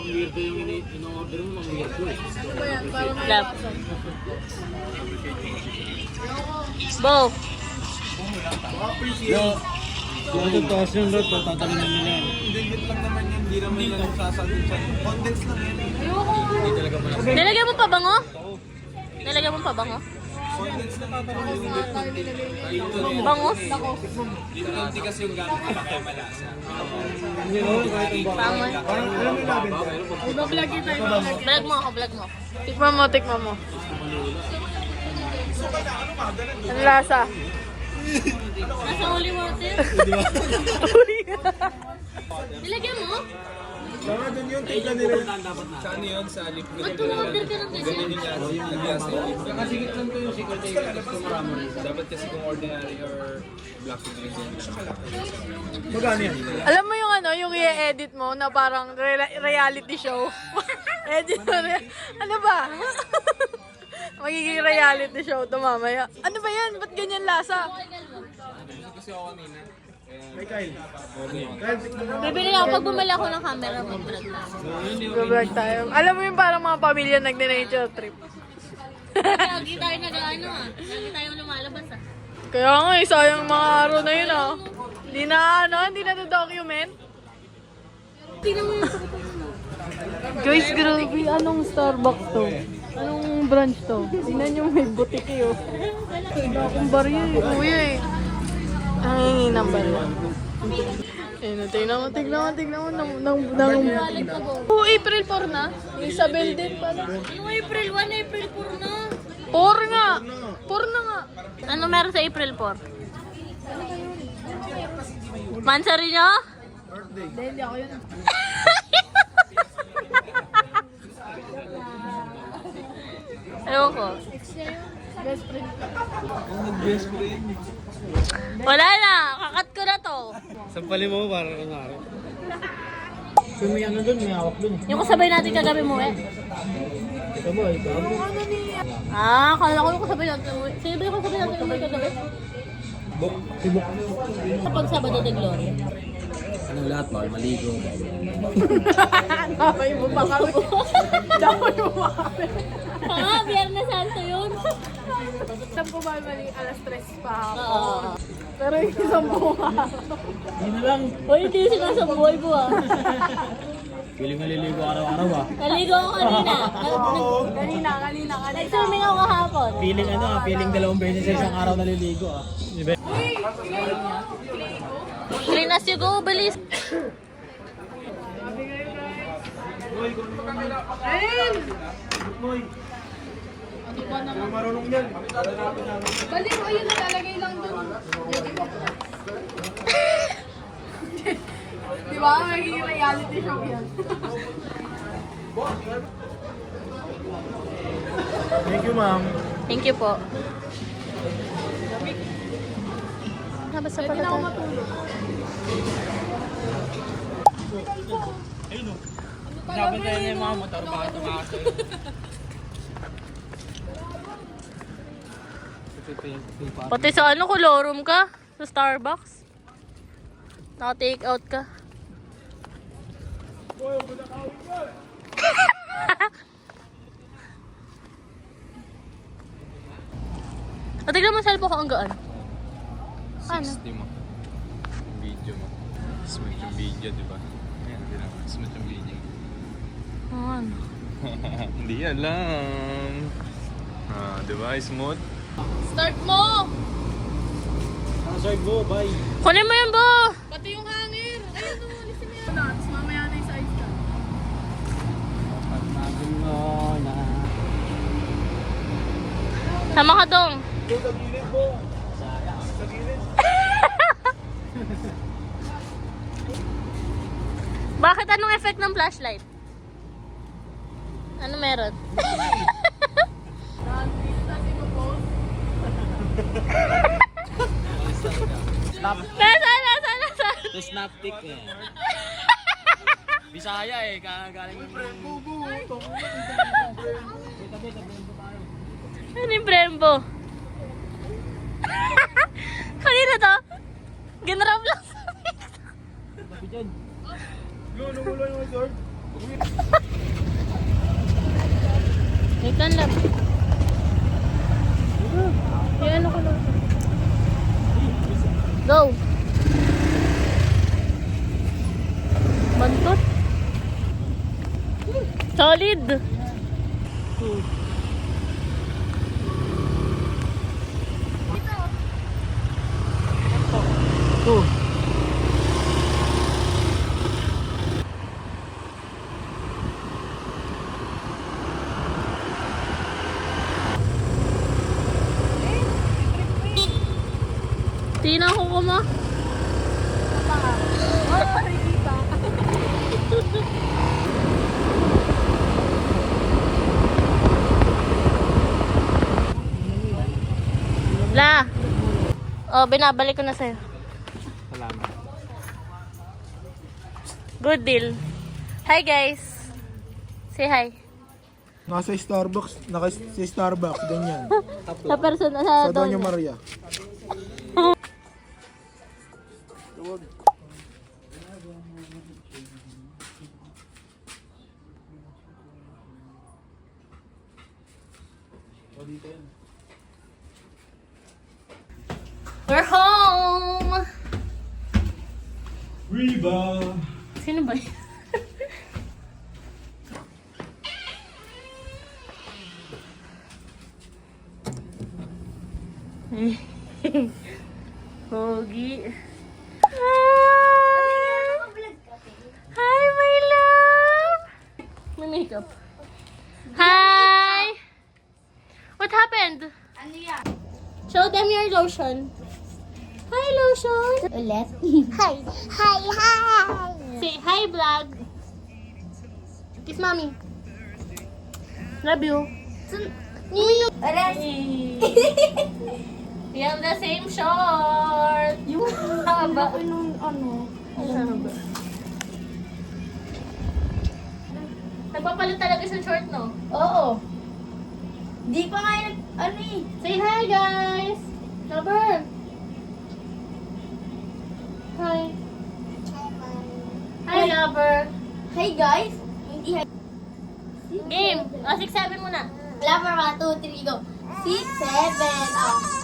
Weirdo yung in-order mo, mga weirdo eh. Ano ba yan? Para may Love. lasa. Bo. Yung toss yung lot, tatalinin nila yan. Digit lang naman yan, hindi naman yan sasagot siya. Condense lang yan. Hindi talaga malasa. Nilagyan mo pa bango? Nilagyan mo pa bango? Condense na tatalinin yung Mga tayo nilagay niya. Bangos? Dito konti kasi yung gamit na kaya malasa. Hindi no, kahit ang baka. Bango. Parang alam mo yung labi? Iba-vlog kita, iba-vlog. Vlog mo ako, vlog mo. Tikman mo, tikman mo. Ang lasa. Nasa holy water? Nilagyan mo? Baka dun yun, tignan nila. Saan yun? Sa lip ko. Mag-order ka ng Ganyan ganyan. yung lasa. Naglasa yung lip. Nakasigit lang to yung secret customer mo. Dapat kasi kung ordinary or black ingredient lang. Magkano yan? Alam mo yung ano, yung i-edit mo na parang reality show. Edit mo rin. Ano ba? Magiging reality show to mamaya. Ano ba yan? Ba't ganyan lasa? Kasi ako kanina. May Kyle. Bibili ako pag bumili ako ng camera, mag-vlog lang. Go-vlog tayo. Alam mo yung parang mga pamilya nag-nature trip. Lagi tayo nag-ano ah. Lagi tayong lumalabas ah. Kaya nga eh, sayang mga araw na yun ah. Hindi na ano, hindi na document. Tingnan mo yung Guys, grabe. Anong Starbucks to? Anong branch to? Tingnan nyo, may butiki oh. Wala akong barya eh. Kuya eh. Ang hingi ng barya. Tingnan mo. Oh, April 4 na. Yung Isabel din pala. Yung April 1, April 4 na. 4 nga. 4 na nga. Ano meron sa April 4? Mansari nyo? Hindi ako yun. Ewan ko. Best friend. Best friend. Wala na. Kakat ko na to. Sampalin mo parang kanari. So may ano dun, may hawak dun. Yung kasabay natin kagabi mo eh. Ito ba, ito? Ah, kala ko yung kasabay natin mo. Sino ba yung kasabay natin mo kagabi? Bok, tibok. Kapag Sabado de Gloria. Anong lahat, bawal maligo. Damay mo pa kami. Damay mo pa kami. Ah, Biyernes Santo yun. Saan po ba mali? Alas 3 pa ako. Oo. Pero yung isang buong araw. Hindi na lang. Uy, hindi yung sinasabuhay mo ah. Piling maliligo araw-araw ah. Naligo ako kanina. Kanina. Nag-swimming ako kahapon. Piling ano ah, piling 2 beses sa isang araw naliligo ah. Diba? Clean as you go, bilis. Ayun! Ano ba naman? Marunong yan. Balik mo yun, nalalagay lang doon. Di ba? Magiging reality show yan. Thank you ma'am. Thank you po. Nabasa Pwede pala na ako tayo. matulog. Sabi tayo na yung mga motor, baka tumakas sa'yo. Pati sa ano, kolorum ka? Sa Starbucks? Naka-take out ka? Tignan mo sa cellphone ko ang gaan. Ano? 60 mo. Yung video mo. Smooth yung video, di ba? Ayan, di naman. Smooth yung video. Ano? Hindi alam. Ah, di ba? Smooth. Start mo! Sorry bro, bye. Kunin mo yun, Bo! Pati yung hangin! Ayun, ulisin mo yan. Tapos mamaya na yung size ka. Sama ka dong. Bakit? Anong effect ng flashlight? Ano meron? Snap. Nasa. The snap tick eh. Bisaya eh, galing yung... Ano yung Brembo? dyan. Wait lang lang. Yan ako lang. Go! Bantot. Solid! Two. Tina ko ko mo. La. Oh, binabalik ko na sa'yo. Salamat. Good deal. Hi guys. Say hi. Nasa Starbucks, sa Starbucks, ganyan. Sa person sa Sa Doña Doña. Maria. We're home! Riba! Sino ba yun? Pogi. Hi, my love! May makeup. Hi! What happened? Show them your lotion. Hi, lotion! Ulit. Hi. Hi, hi. Say hi, vlog. Kiss mommy. Love you. Aray. We have the same short. Yung haba nung ano. Nagpapalit talaga sa short, no? Oo. Di pa nga yung ano eh. Say hi, guys. Lover. Hi. Hi, lover. Hi guys. Hindi hi. Game. 6-7 muna. Lover, 1, 2, 3, go. 6, 7. Oh.